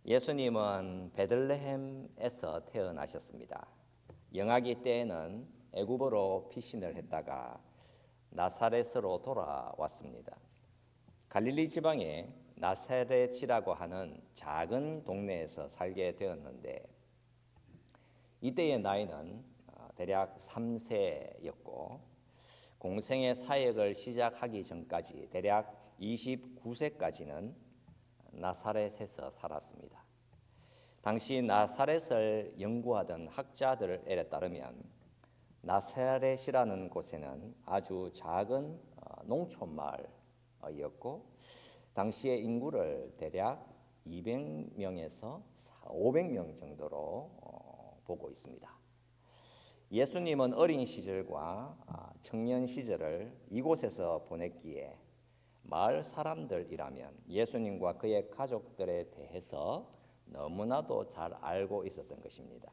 예수님은 베들레헴에서 태어나셨습니다. 영아기 때에는 애굽으로 피신을 했다가 나사렛으로 돌아왔습니다. 갈릴리 지방의 나사렛이라고 하는 작은 동네에서 살게 되었는데 이때의 나이는 대략 3세였고 공생의 사역을 시작하기 전까지 대략 29세까지는 나사렛에서 살았습니다. 당시 나사렛을 연구하던 학자들에 따르면 나사렛이라는 곳에는 아주 작은 농촌 마을이었고 당시의 인구를 대략 200명에서 500명 정도로 보고 있습니다. 예수님은 어린 시절과 청년 시절을 이곳에서 보냈기에 마을 사람들이라면 예수님과 그의 가족들에 대해서 너무나도 잘 알고 있었던 것입니다.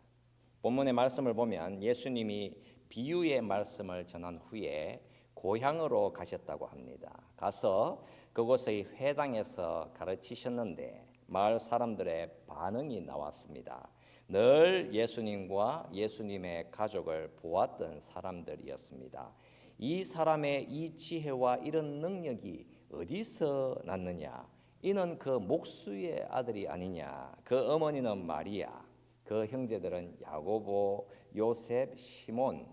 본문의 말씀을 보면 예수님이 비유의 말씀을 전한 후에 고향으로 가셨다고 합니다. 가서 그곳의 회당에서 가르치셨는데 마을 사람들의 반응이 나왔습니다. 늘 예수님과 예수님의 가족을 보았던 사람들이었습니다. 이 사람의 이 지혜와 이런 능력이 어디서 났느냐? 이는 그 목수의 아들이 아니냐? 그 어머니는 마리아, 그 형제들은 야고보, 요셉, 시몬,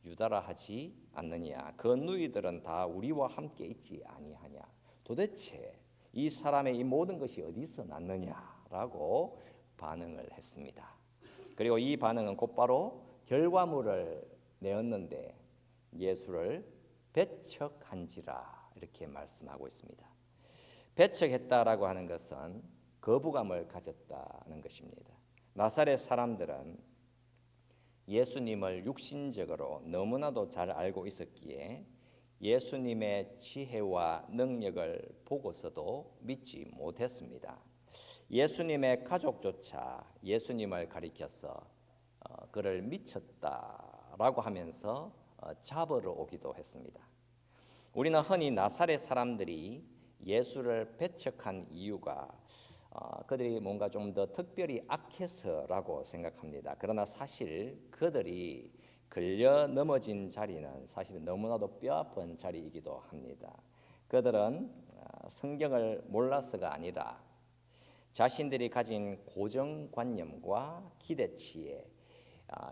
유다라 하지 않느냐? 그 누이들은 다 우리와 함께 있지 아니하냐? 도대체 이 사람의 이 모든 것이 어디서 났느냐라고 반응을 했습니다. 그리고 이 반응은 곧바로 결과물을 내었는데 예수를 배척한지라 이렇게 말씀하고 있습니다. 배척했다라고 하는 것은 거부감을 가졌다는 것입니다. 나사렛 사람들은 예수님을 육신적으로 너무나도 잘 알고 있었기에 예수님의 지혜와 능력을 보고서도 믿지 못했습니다. 예수님의 가족조차 예수님을 가리켜서 그를 미쳤다라고 하면서 잡으러 오기도 했습니다. 우리는 흔히 나사렛 사람들이 예수를 배척한 이유가 그들이 뭔가 좀 더 특별히 악해서라고 생각합니다. 그러나 사실 그들이 걸려 넘어진 자리는 사실 너무나도 뼈아픈 자리이기도 합니다. 그들은 성경을 몰라서가 아니라 자신들이 가진 고정관념과 기대치에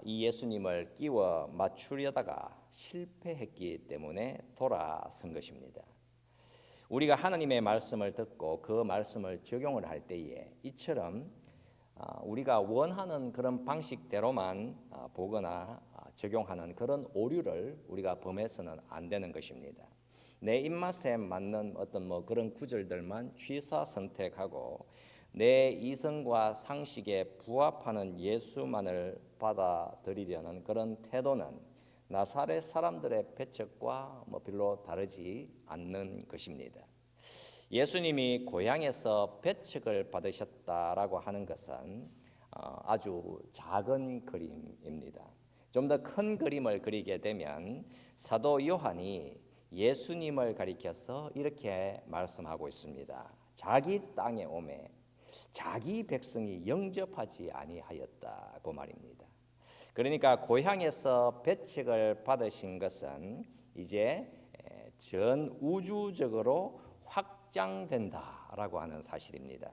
이 예수님을 끼워 맞추려다가 실패했기 때문에 돌아선 것입니다. 우리가 하나님의 말씀을 듣고 그 말씀을 적용을 할 때에 이처럼 우리가 원하는 그런 방식대로만 보거나 적용하는 그런 오류를 우리가 범해서는 안 되는 것입니다. 내 입맛에 맞는 어떤 그런 구절들만 취사 선택하고 내 이성과 상식에 부합하는 예수만을 받아들이려는 그런 태도는 나사렛 사람들의 배척과 별로 다르지 않는 것입니다. 예수님이 고향에서 배척을 받으셨다라고 하는 것은 아주 작은 그림입니다. 좀 더 큰 그림을 그리게 되면 사도 요한이 예수님을 가리켜서 이렇게 말씀하고 있습니다. 자기 땅에 오매 자기 백성이 영접하지 아니하였다고 말입니다. 그러니까 고향에서 배척을 받으신 것은 이제 전 우주적으로 확장된다라고 하는 사실입니다.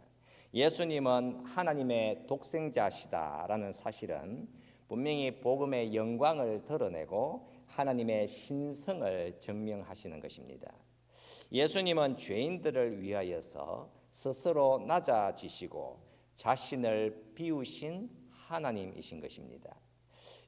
예수님은 하나님의 독생자시다라는 사실은 분명히 복음의 영광을 드러내고 하나님의 신성을 증명하시는 것입니다. 예수님은 죄인들을 위하여서 스스로 낮아지시고 자신을 비우신 하나님이신 것입니다.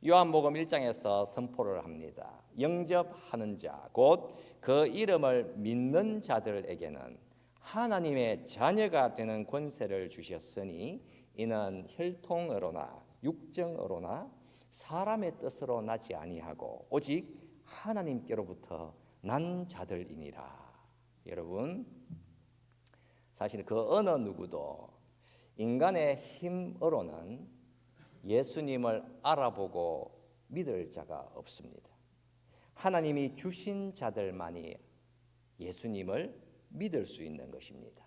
요한복음 1장에서 선포를 합니다. 영접하는 자, 곧 그 이름을 믿는 자들에게는 하나님의 자녀가 되는 권세를 주셨으니 이는 혈통으로나 육정으로나 사람의 뜻으로 나지 아니하고 오직 하나님께로부터 난 자들이니라. 여러분, 사실 그 어느 누구도 인간의 힘으로는 예수님을 알아보고 믿을 자가 없습니다. 하나님이 주신 자들만이 예수님을 믿을 수 있는 것입니다.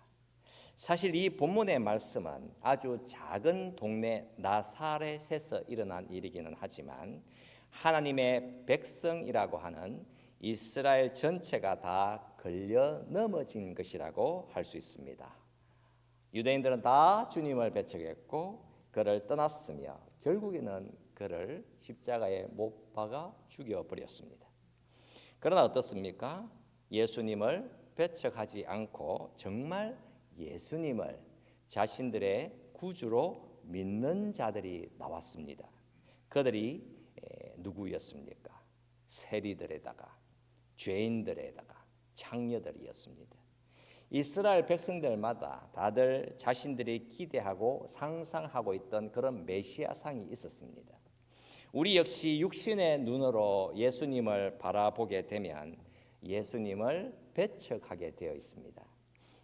사실 이 본문의 말씀은 아주 작은 동네 나사렛에서 일어난 일이기는 하지만 하나님의 백성이라고 하는 이스라엘 전체가 다 걸려 넘어진 것이라고 할 수 있습니다. 유대인들은 다 주님을 배척했고 그를 떠났으며 결국에는 그를 십자가에 못 박아 죽여버렸습니다. 그러나 어떻습니까? 예수님을 배척하지 않고 정말 예수님을 자신들의 구주로 믿는 자들이 나왔습니다. 그들이 누구였습니까? 세리들에다가 죄인들에다가 창녀들이었습니다. 이스라엘 백성들마다 다들 자신들이 기대하고 상상하고 있던 그런 메시아상이 있었습니다. 우리 역시 육신의 눈으로 예수님을 바라보게 되면 예수님을 배척하게 되어 있습니다.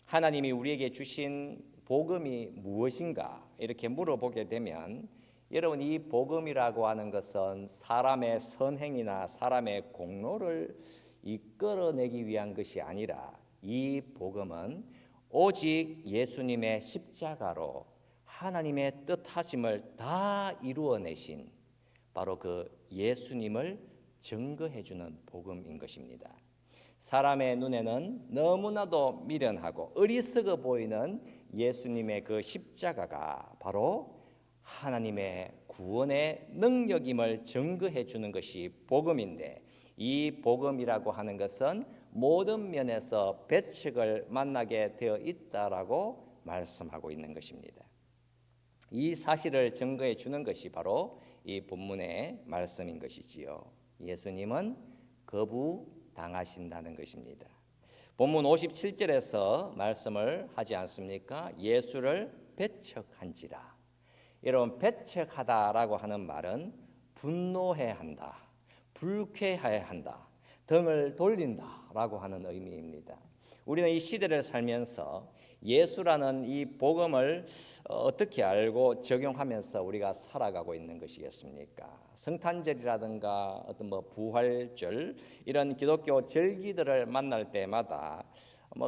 하나님이 우리에게 주신 복음이 무엇인가 이렇게 물어보게 되면 여러분, 이 복음이라고 하는 것은 사람의 선행이나 사람의 공로를 이끌어내기 위한 것이 아니라 이 복음은 오직 예수님의 십자가로 하나님의 뜻하심을 다 이루어내신 바로 그 예수님을 증거해 주는 복음인 것입니다. 사람의 눈에는 너무나도 미련하고 어리석어 보이는 예수님의 그 십자가가 바로 하나님의 구원의 능력임을 증거해 주는 것이 복음인데, 이 복음이라고 하는 것은 모든 면에서 배척을 만나게 되어 있다라고 말씀하고 있는 것입니다. 이 사실을 증거해 주는 것이 바로 이 본문의 말씀인 것이지요. 예수님은 거부당하신다는 것입니다. 본문 57절에서 말씀을 하지 않습니까? 예수를 배척한지라. 여러분, 배척하다라고 하는 말은 분노해야 한다, 불쾌해야 한다, 등을 돌린다라고 하는 의미입니다. 우리는 이 시대를 살면서 예수라는 이 복음을 어떻게 알고 적용하면서 우리가 살아가고 있는 것이겠습니까? 성탄절이라든가 어떤 부활절 이런 기독교 절기들을 만날 때마다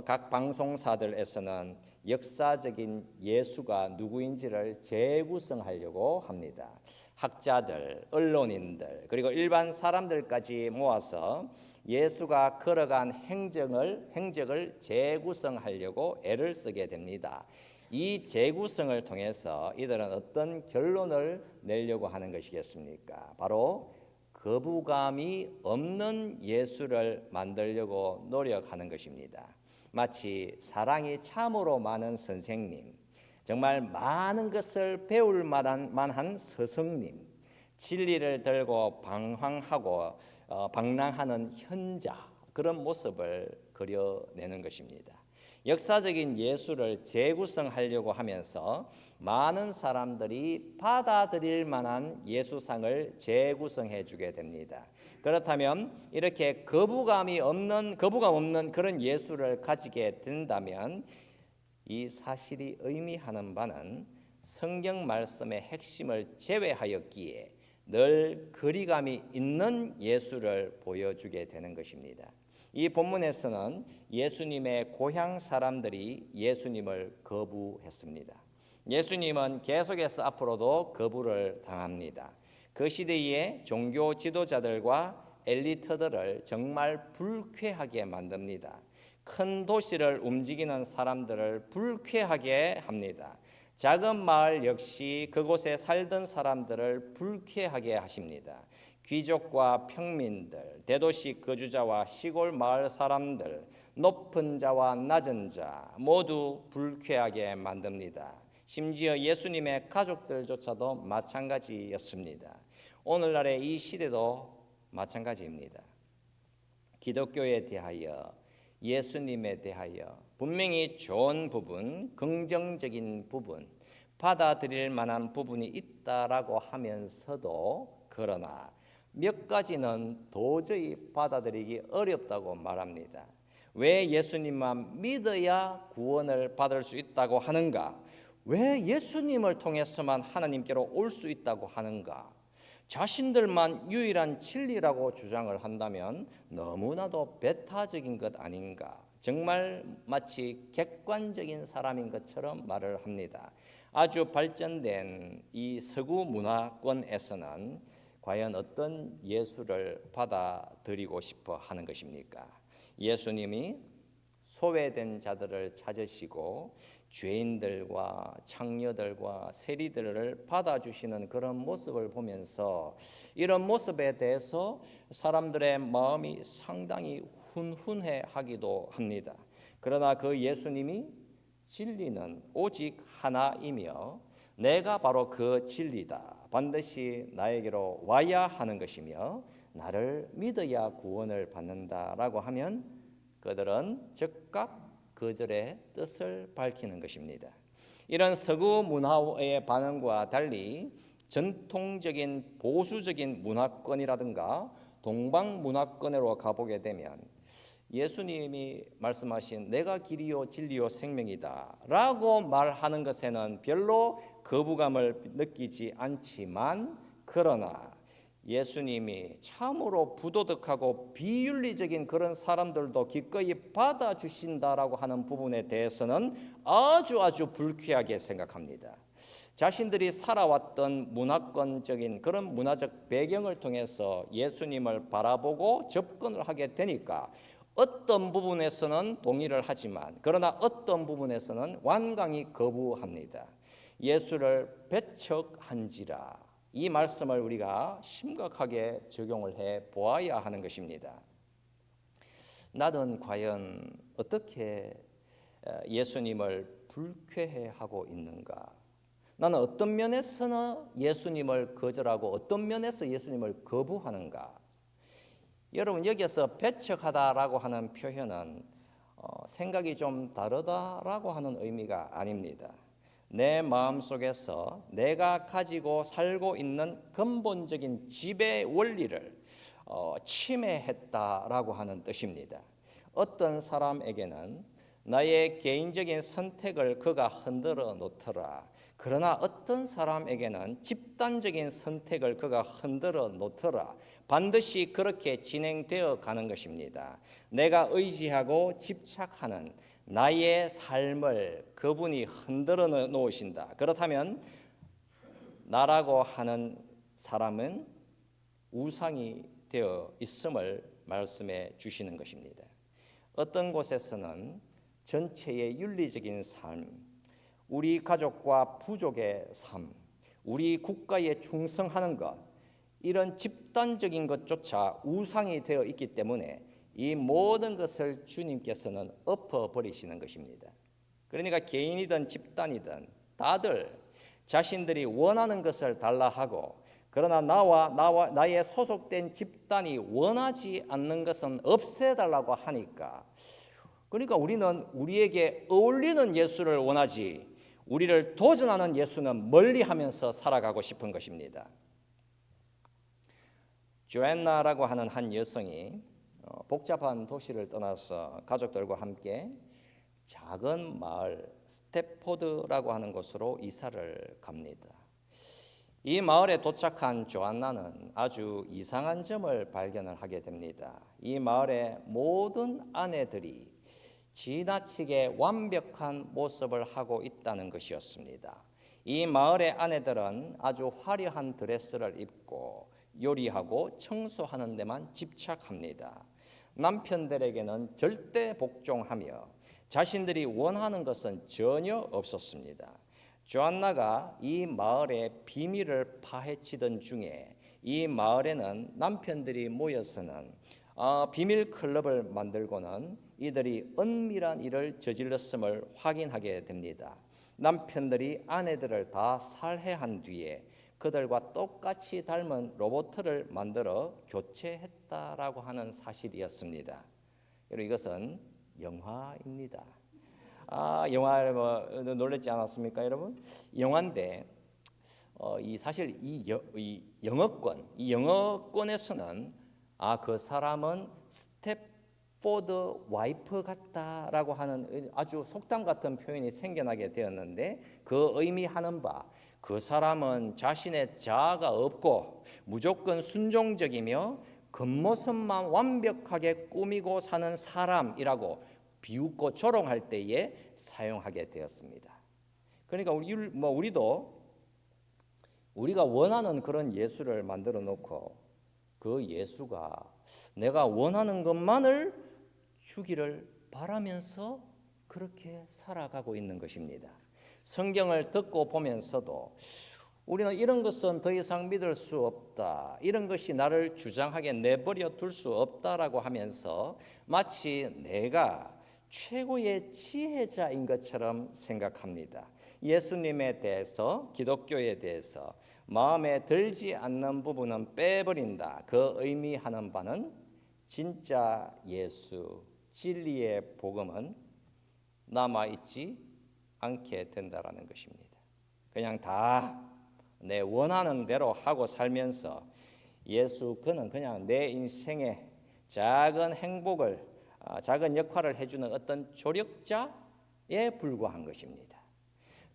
각 방송사들에서는 역사적인 예수가 누구인지를 재구성하려고 합니다. 학자들, 언론인들, 그리고 일반 사람들까지 모아서 예수가 걸어간 행적을 재구성하려고 애를 쓰게 됩니다. 이 재구성을 통해서 이들은 어떤 결론을 내려고 하는 것이겠습니까? 바로 거부감이 없는 예수를 만들려고 노력하는 것입니다. 마치 사랑이 참으로 많은 선생님, 정말 많은 것을 배울 만한 스승님, 진리를 들고 방랑하는 현자, 그런 모습을 그려내는 것입니다. 역사적인 예수를 재구성하려고 하면서 많은 사람들이 받아들일 만한 예수상을 재구성해 주게 됩니다. 그렇다면 이렇게 거부감 없는 그런 예수를 가지게 된다면 이 사실이 의미하는 바는 성경 말씀의 핵심을 제외하였기에 늘 거리감이 있는 예수를 보여주게 되는 것입니다. 이 본문에서는 예수님의 고향 사람들이 예수님을 거부했습니다. 예수님은 계속해서 앞으로도 거부를 당합니다. 그 시대의 종교 지도자들과 엘리트들을 정말 불쾌하게 만듭니다. 큰 도시를 움직이는 사람들을 불쾌하게 합니다. 작은 마을 역시 그곳에 살던 사람들을 불쾌하게 하십니다. 귀족과 평민들, 대도시 거주자와 시골 마을 사람들, 높은 자와 낮은 자 모두 불쾌하게 만듭니다. 심지어 예수님의 가족들조차도 마찬가지였습니다. 오늘날의 이 시대도 마찬가지입니다. 기독교에 대하여, 예수님에 대하여 분명히 좋은 부분, 긍정적인 부분, 받아들일 만한 부분이 있다라고 하면서도 그러나 몇 가지는 도저히 받아들이기 어렵다고 말합니다. 왜 예수님만 믿어야 구원을 받을 수 있다고 하는가? 왜 예수님을 통해서만 하나님께로 올 수 있다고 하는가? 자신들만 유일한 진리라고 주장을 한다면 너무나도 배타적인 것 아닌가? 정말 마치 객관적인 사람인 것처럼 말을 합니다. 아주 발전된 이 서구 문화권에서는 과연 어떤 예수를 받아들이고 싶어 하는 것입니까? 예수님이 소외된 자들을 찾으시고 죄인들과 창녀들과 세리들을 받아주시는 그런 모습을 보면서 이런 모습에 대해서 사람들의 마음이 상당히 훈훈해하기도 합니다. 그러나 그 예수님이 진리는 오직 하나이며 내가 바로 그 진리다. 반드시 나에게로 와야 하는 것이며 나를 믿어야 구원을 받는다라고 하면 그들은 즉각 그들의 뜻을 밝히는 것입니다. 이런 서구 문화의 반응과 달리 전통적인 보수적인 문화권이라든가 동방 문화권으로 가보게 되면 예수님이 말씀하신 내가 길이요 진리요 생명이다 라고 말하는 것에는 별로 거부감을 느끼지 않지만, 그러나 예수님이 참으로 부도덕하고 비윤리적인 그런 사람들도 기꺼이 받아주신다라고 하는 부분에 대해서는 아주 불쾌하게 생각합니다. 자신들이 살아왔던 문화권적인 그런 문화적 배경을 통해서 예수님을 바라보고 접근을 하게 되니까 어떤 부분에서는 동의를 하지만 그러나 어떤 부분에서는 완강히 거부합니다. 예수를 배척한지라, 이 말씀을 우리가 심각하게 적용을 해 보아야 하는 것입니다. 나는 과연 어떻게 예수님을 불쾌해하고 있는가? 나는 어떤 면에서는 예수님을 거절하고 어떤 면에서 예수님을 거부하는가? 여러분, 여기서 배척하다라고 하는 표현은 생각이 좀 다르다라고 하는 의미가 아닙니다. 내 마음속에서 내가 가지고 살고 있는 근본적인 지배 원리를 침해했다라고 하는 뜻입니다. 어떤 사람에게는 나의 개인적인 선택을 그가 흔들어 놓더라. 그러나 어떤 사람에게는 집단적인 선택을 그가 흔들어 놓더라. 반드시 그렇게 진행되어 가는 것입니다. 내가 의지하고 집착하는 나의 삶을 그분이 흔들어 놓으신다. 그렇다면 나라고 하는 사람은 우상이 되어 있음을 말씀해 주시는 것입니다. 어떤 곳에서는 전체의 윤리적인 삶, 우리 가족과 부족의 삶, 우리 국가에 충성하는 것, 이런 집단적인 것조차 우상이 되어 있기 때문에 이 모든 것을 주님께서는 엎어버리시는 것입니다. 그러니까 개인이든 집단이든 다들 자신들이 원하는 것을 달라 하고, 그러나 나의 소속된 집단이 원하지 않는 것은 없애달라고 하니까, 그러니까 우리는 우리에게 어울리는 예수를 원하지 우리를 도전하는 예수는 멀리하면서 살아가고 싶은 것입니다. 조앤나라고 하는 한 여성이 복잡한 도시를 떠나서 가족들과 함께 작은 마을 스태포드라고 하는 곳으로 이사를 갑니다. 이 마을에 도착한 조안나는 아주 이상한 점을 발견을 하게 됩니다. 이 마을의 모든 아내들이 지나치게 완벽한 모습을 하고 있다는 것이었습니다. 이 마을의 아내들은 아주 화려한 드레스를 입고 요리하고 청소하는 데만 집착합니다. 남편들에게는 절대 복종하며 자신들이 원하는 것은 전혀 없었습니다. 조안나가 이 마을의 비밀을 파헤치던 중에 이 마을에는 남편들이 모여서는 비밀 클럽을 만들고는 이들이 은밀한 일을 저질렀음을 확인하게 됩니다. 남편들이 아내들을 다 살해한 뒤에 그들과 똑같이 닮은 로봇을 만들어 교체했다라고 하는 사실이었습니다. 여러분, 이것은 영화입니다. 영화 놀랬지 않았습니까, 여러분? 영화인데 사실 이 영어권에서는 그 사람은 스텝포드 와이프 같다라고 하는 아주 속담 같은 표현이 생겨나게 되었는데, 그 의미하는 바 그 사람은 자신의 자아가 없고 무조건 순종적이며 겉모습만 완벽하게 꾸미고 사는 사람이라고 비웃고 조롱할 때에 사용하게 되었습니다. 그러니까 우리도 우리가 원하는 그런 예수를 만들어 놓고 그 예수가 내가 원하는 것만을 주기를 바라면서 그렇게 살아가고 있는 것입니다. 성경을 듣고 보면서도 우리는 이런 것은 더 이상 믿을 수 없다, 이런 것이 나를 주장하게 내버려 둘 수 없다라고 하면서 마치 내가 최고의 지혜자인 것처럼 생각합니다. 예수님에 대해서, 기독교에 대해서 마음에 들지 않는 부분은 빼버린다. 그 의미하는 바는 진짜 예수, 진리의 복음은 남아있지 않게 된다라는 것입니다. 그냥 다 내 원하는 대로 하고 살면서 예수 그는 그냥 내 인생의 작은 행복을, 작은 역할을 해주는 어떤 조력자에 불과한 것입니다.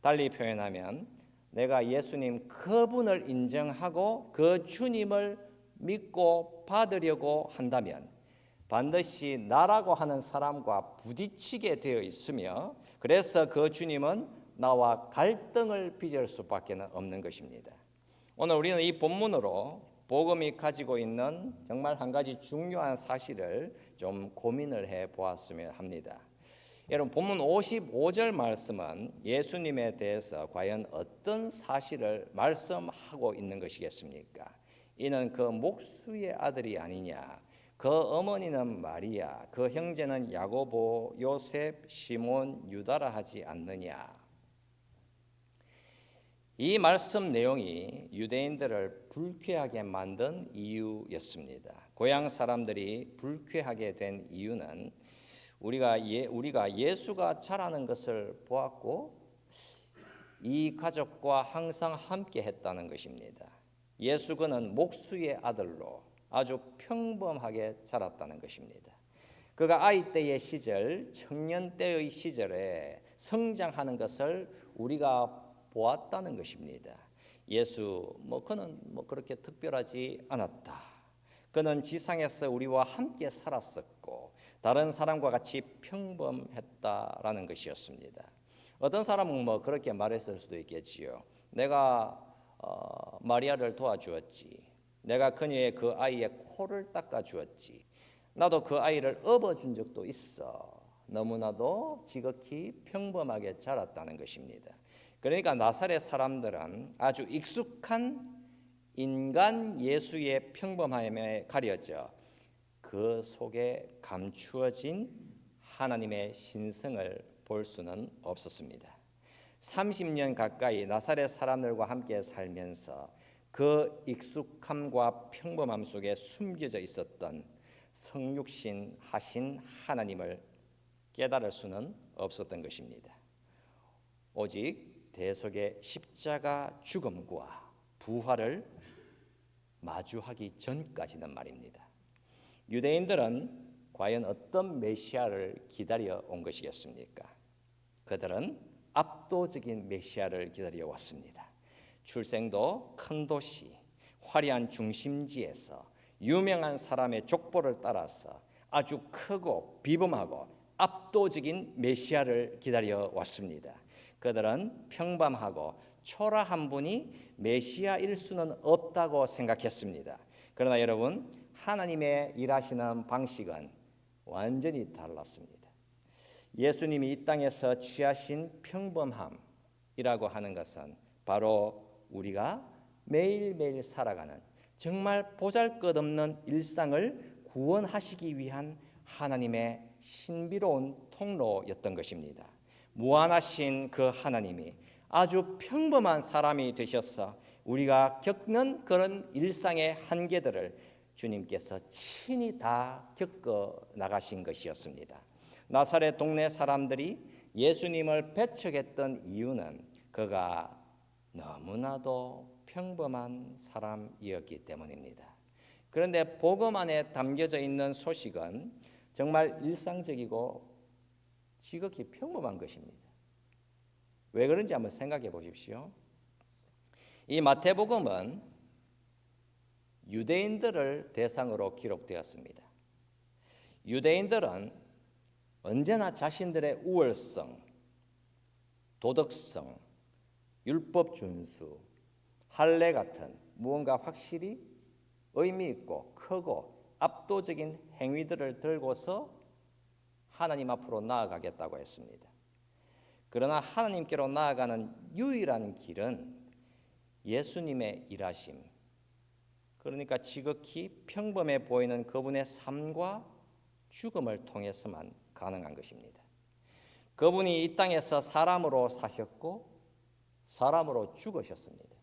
달리 표현하면 내가 예수님 그분을 인정하고 그 주님을 믿고 받으려고 한다면 반드시 나라고 하는 사람과 부딪히게 되어 있으며, 그래서 그 주님은 나와 갈등을 빚을 수밖에 없는 것입니다. 오늘 우리는 이 본문으로 복음이 가지고 있는 정말 한 가지 중요한 사실을 좀 고민을 해 보았으면 합니다. 여러분, 본문 55절 말씀은 예수님에 대해서 과연 어떤 사실을 말씀하고 있는 것이겠습니까? 이는 그 목수의 아들이 아니냐, 그 어머니는 마리아, 그 형제는 야고보, 요셉, 시몬, 유다라 하지 않느냐. 이 말씀 내용이 유대인들을 불쾌하게 만든 이유였습니다. 고향 사람들이 불쾌하게 된 이유는 우리가 예수가 자라는 것을 보았고 이 가족과 항상 함께 했다는 것입니다. 예수 그는 목수의 아들로 아주 평범하게 자랐다는 것입니다. 그가 아이 때의 시절, 청년 때의 시절에 성장하는 것을 우리가 보았다는 것입니다. 예수 그는 그렇게 특별하지 않았다. 그는 지상에서 우리와 함께 살았었고 다른 사람과 같이 평범했다라는 것이었습니다. 어떤 사람은 그렇게 말했을 수도 있겠지요. 내가 마리아를 도와주었지. 내가 그녀의 그 아이의 코를 닦아주었지. 나도 그 아이를 업어준 적도 있어. 너무나도 지극히 평범하게 자랐다는 것입니다. 그러니까 나사렛 사람들은 아주 익숙한 인간 예수의 평범함에 가려져 그 속에 감추어진 하나님의 신성을 볼 수는 없었습니다. 30년 가까이 나사렛 사람들과 함께 살면서 그 익숙함과 평범함 속에 숨겨져 있었던 성육신 하신 하나님을 깨달을 수는 없었던 것입니다. 오직 대속의 십자가 죽음과 부활을 마주하기 전까지는 말입니다. 유대인들은 과연 어떤 메시아를 기다려 온 것이겠습니까? 그들은 압도적인 메시아를 기다려 왔습니다. 출생도 큰 도시, 화려한 중심지에서 유명한 사람의 족보를 따라서 아주 크고 비범하고 압도적인 메시아를 기다려 왔습니다. 그들은 평범하고 초라한 분이 메시아일 수는 없다고 생각했습니다. 그러나 여러분, 하나님의 일하시는 방식은 완전히 달랐습니다. 예수님이 이 땅에서 취하신 평범함이라고 하는 것은 바로 우리가 매일매일 살아가는 정말 보잘것없는 일상을 구원하시기 위한 하나님의 신비로운 통로였던 것입니다. 무한하신 그 하나님이 아주 평범한 사람이 되셔서 우리가 겪는 그런 일상의 한계들을 주님께서 친히 다 겪어 나가신 것이었습니다. 나사렛 동네 사람들이 예수님을 배척했던 이유는 그가 너무나도 평범한 사람이었기 때문입니다. 그런데 복음 안에 담겨져 있는 소식은 정말 일상적이고 지극히 평범한 것입니다. 왜 그런지 한번 생각해 보십시오. 이 마태복음은 유대인들을 대상으로 기록되었습니다. 유대인들은 언제나 자신들의 우월성, 도덕성, 율법 준수, 할례 같은 무언가 확실히 의미 있고 크고 압도적인 행위들을 들고서 하나님 앞으로 나아가겠다고 했습니다. 그러나 하나님께로 나아가는 유일한 길은 예수님의 일하심, 그러니까 지극히 평범해 보이는 그분의 삶과 죽음을 통해서만 가능한 것입니다. 그분이 이 땅에서 사람으로 사셨고 사람으로 죽으셨습니다.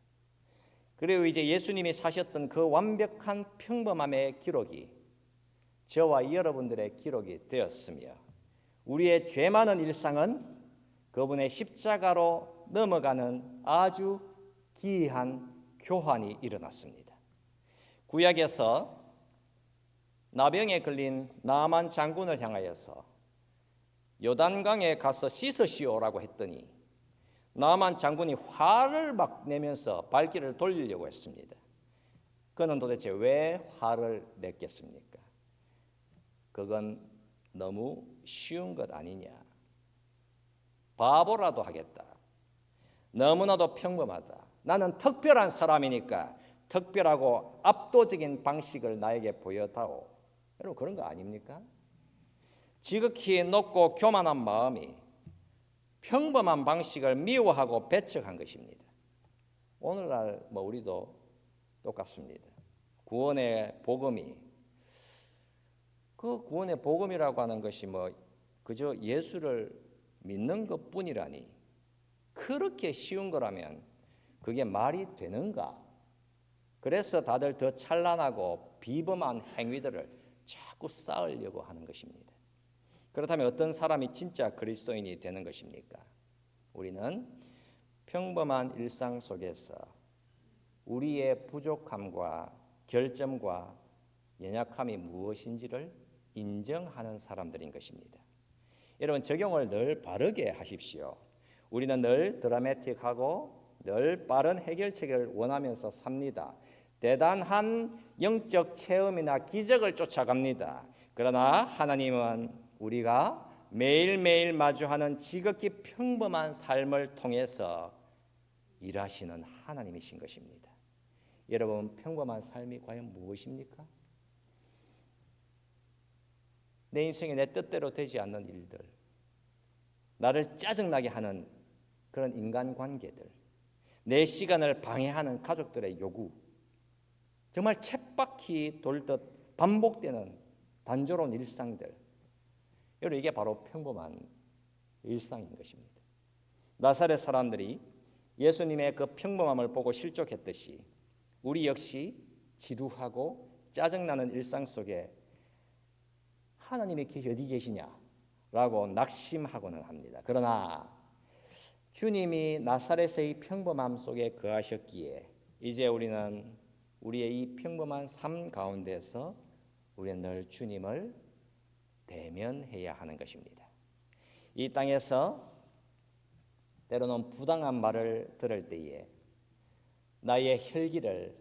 그리고 이제 예수님이 사셨던 그 완벽한 평범함의 기록이 저와 여러분들의 기록이 되었으며 우리의 죄 많은 일상은 그분의 십자가로 넘어가는 아주 기이한 교환이 일어났습니다. 구약에서 나병에 걸린 나만 장군을 향하여서 요단강에 가서 씻으시오라고 했더니 나만 장군이 화를 막 내면서 발길을 돌리려고 했습니다. 그는 도대체 왜 화를 냈겠습니까? 그건 너무 쉬운 것 아니냐. 바보라도 하겠다. 너무나도 평범하다. 나는 특별한 사람이니까 특별하고 압도적인 방식을 나에게 보여다오. 여러분 그런 거 아닙니까? 지극히 높고 교만한 마음이 평범한 방식을 미워하고 배척한 것입니다. 오늘날 우리도 똑같습니다. 구원의 복음이 그 구원의 복음이라고 하는 것이 그저 예수를 믿는 것뿐이라니 그렇게 쉬운 거라면 그게 말이 되는가? 그래서 다들 더 찬란하고 비범한 행위들을 자꾸 쌓으려고 하는 것입니다. 그렇다면 어떤 사람이 진짜 그리스도인이 되는 것입니까? 우리는 평범한 일상 속에서 우리의 부족함과 결점과 연약함이 무엇인지를 인정하는 사람들인 것입니다. 여러분 적용을 늘 바르게 하십시오. 우리는 늘 드라마틱하고 늘 빠른 해결책을 원하면서 삽니다. 대단한 영적 체험이나 기적을 쫓아갑니다. 그러나 하나님은 우리가 매일매일 마주하는 지극히 평범한 삶을 통해서 일하시는 하나님이신 것입니다. 여러분 평범한 삶이 과연 무엇입니까? 내 인생에 내 뜻대로 되지 않는 일들, 나를 짜증나게 하는 그런 인간관계들, 내 시간을 방해하는 가족들의 요구, 정말 쳇바퀴 돌듯 반복되는 단조로운 일상들, 여러분 이게 바로 평범한 일상인 것입니다. 나사렛 사람들이 예수님의 그 평범함을 보고 실족했듯이 우리 역시 지루하고 짜증나는 일상 속에 하나님이 어디 계시냐라고 낙심하고는 합니다. 그러나 주님이 나사렛의 평범함 속에 거하셨기에 이제 우리는 우리의 이 평범한 삶 가운데서 우리는 늘 주님을 대면해야 하는 것입니다. 이 땅에서 때로는 부당한 말을 들을 때에 나의 혈기를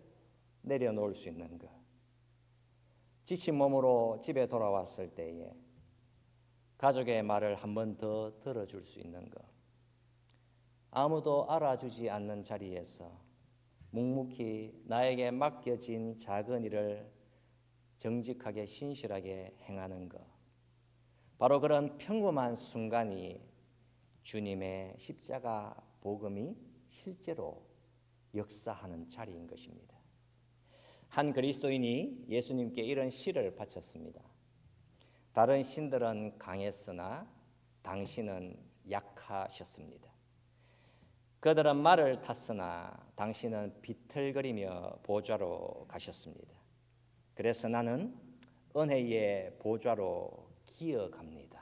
내려놓을 수 있는 것, 지친 몸으로 집에 돌아왔을 때에 가족의 말을 한 번 더 들어줄 수 있는 것, 아무도 알아주지 않는 자리에서 묵묵히 나에게 맡겨진 작은 일을 정직하게 신실하게 행하는 것, 바로 그런 평범한 순간이 주님의 십자가 복음이 실제로 역사하는 자리인 것입니다. 한 그리스도인이 예수님께 이런 시를 바쳤습니다. 다른 신들은 강했으나 당신은 약하셨습니다. 그들은 말을 탔으나 당신은 비틀거리며 보좌로 가셨습니다. 그래서 나는 은혜의 보좌로 기어갑니다.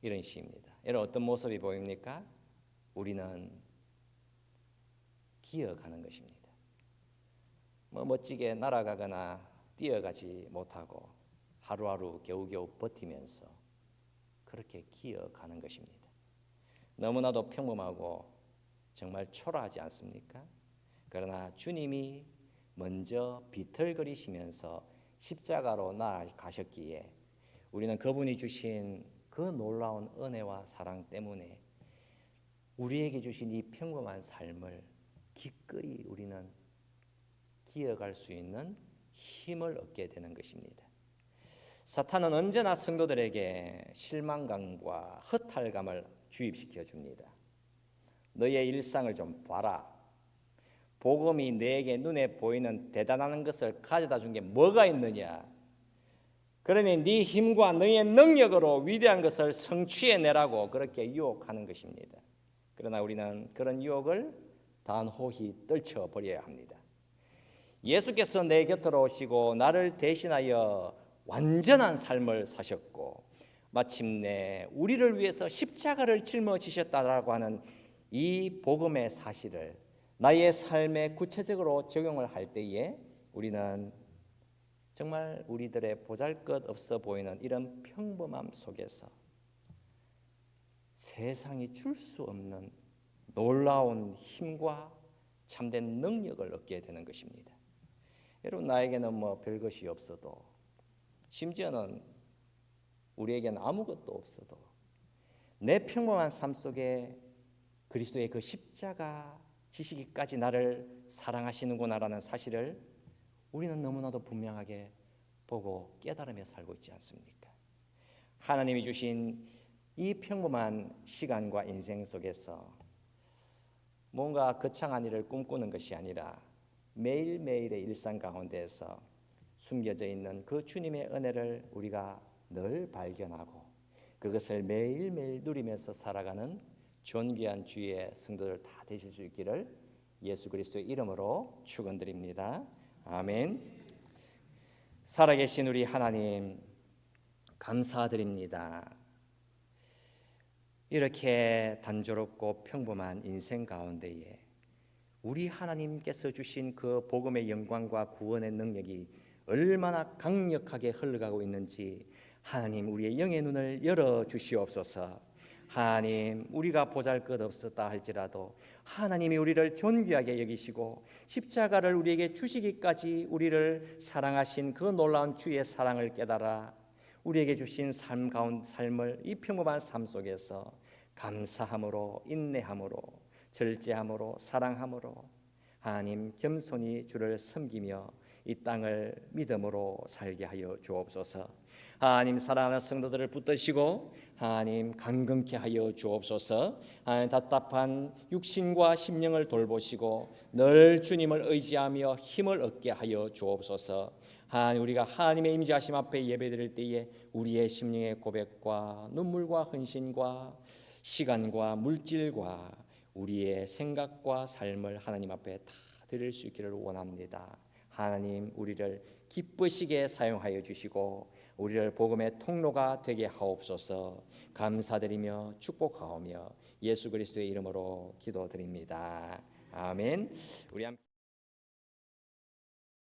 이런 시입니다. 여러분 어떤 모습이 보입니까? 우리는 기어가는 것입니다. 멋지게 날아가거나 뛰어가지 못하고 하루하루 겨우겨우 버티면서 그렇게 기어가는 것입니다. 너무나도 평범하고 정말 초라하지 않습니까? 그러나 주님이 먼저 비틀거리시면서 십자가로 나아가셨기에 우리는 그분이 주신 그 놀라운 은혜와 사랑 때문에 우리에게 주신 이 평범한 삶을 기꺼이 우리는 기어갈 수 있는 힘을 얻게 되는 것입니다. 사탄은 언제나 성도들에게 실망감과 허탈감을 주입시켜 줍니다. 너의 일상을 좀 봐라. 복음이 너에게 눈에 보이는 대단한 것을 가져다 준 게 뭐가 있느냐? 그러니 네 힘과 너의 능력으로 위대한 것을 성취해내라고 그렇게 유혹하는 것입니다. 그러나 우리는 그런 유혹을 단호히 떨쳐버려야 합니다. 예수께서 내 곁으로 오시고 나를 대신하여 완전한 삶을 사셨고 마침내 우리를 위해서 십자가를 짊어지셨다라고 하는 이 복음의 사실을 나의 삶에 구체적으로 적용을 할 때에 우리는 정말 우리들의 보잘것없어 보이는 이런 평범함 속에서 세상이 줄 수 없는 놀라운 힘과 참된 능력을 얻게 되는 것입니다. 여러분, 나에게는 뭐 별것이 없어도, 심지어는 우리에게는 아무것도 없어도 내 평범한 삶 속에 그리스도의 그 십자가 지시기까지 나를 사랑하시는구나라는 사실을 우리는 너무나도 분명하게 보고 깨달으며 살고 있지 않습니까? 하나님이 주신 이 평범한 시간과 인생 속에서 뭔가 거창한 일을 꿈꾸는 것이 아니라 매일매일의 일상 가운데에서 숨겨져 있는 그 주님의 은혜를 우리가 늘 발견하고 그것을 매일매일 누리면서 살아가는 존귀한 주의 성도들 다 되실 수 있기를 예수 그리스도의 이름으로 축원드립니다. 아멘. 살아계신 우리 하나님 감사드립니다. 이렇게 단조롭고 평범한 인생 가운데에 우리 하나님께서 주신 그 복음의 영광과 구원의 능력이 얼마나 강력하게 흘러가고 있는지 하나님 우리의 영의 눈을 열어 주시옵소서. 하나님 우리가 보잘것없었다 할지라도 하나님이 우리를 존귀하게 여기시고 십자가를 우리에게 주시기까지 우리를 사랑하신 그 놀라운 주의 사랑을 깨달아 우리에게 주신 삶을 이 평범한 삶 속에서 감사함으로 인내함으로 절제함으로 사랑함으로 하나님 겸손히 주를 섬기며 이 땅을 믿음으로 살게 하여 주옵소서. 하나님 사랑하는 성도들을 붙드시고 하나님 강건케 하여 주옵소서. 하나님 답답한 육신과 심령을 돌보시고 늘 주님을 의지하며 힘을 얻게 하여 주옵소서. 하나님 우리가 하나님의 임재하심 앞에 예배드릴 때에 우리의 심령의 고백과 눈물과 헌신과 시간과 물질과 우리의 생각과 삶을 하나님 앞에 다 드릴 수 있기를 원합니다. 하나님 우리를 기쁘시게 사용하여 주시고 우리를 복음의 통로가 되게 하옵소서. 감사드리며 축복하오며 예수 그리스도의 이름으로 기도드립니다. 아멘. 우리 함께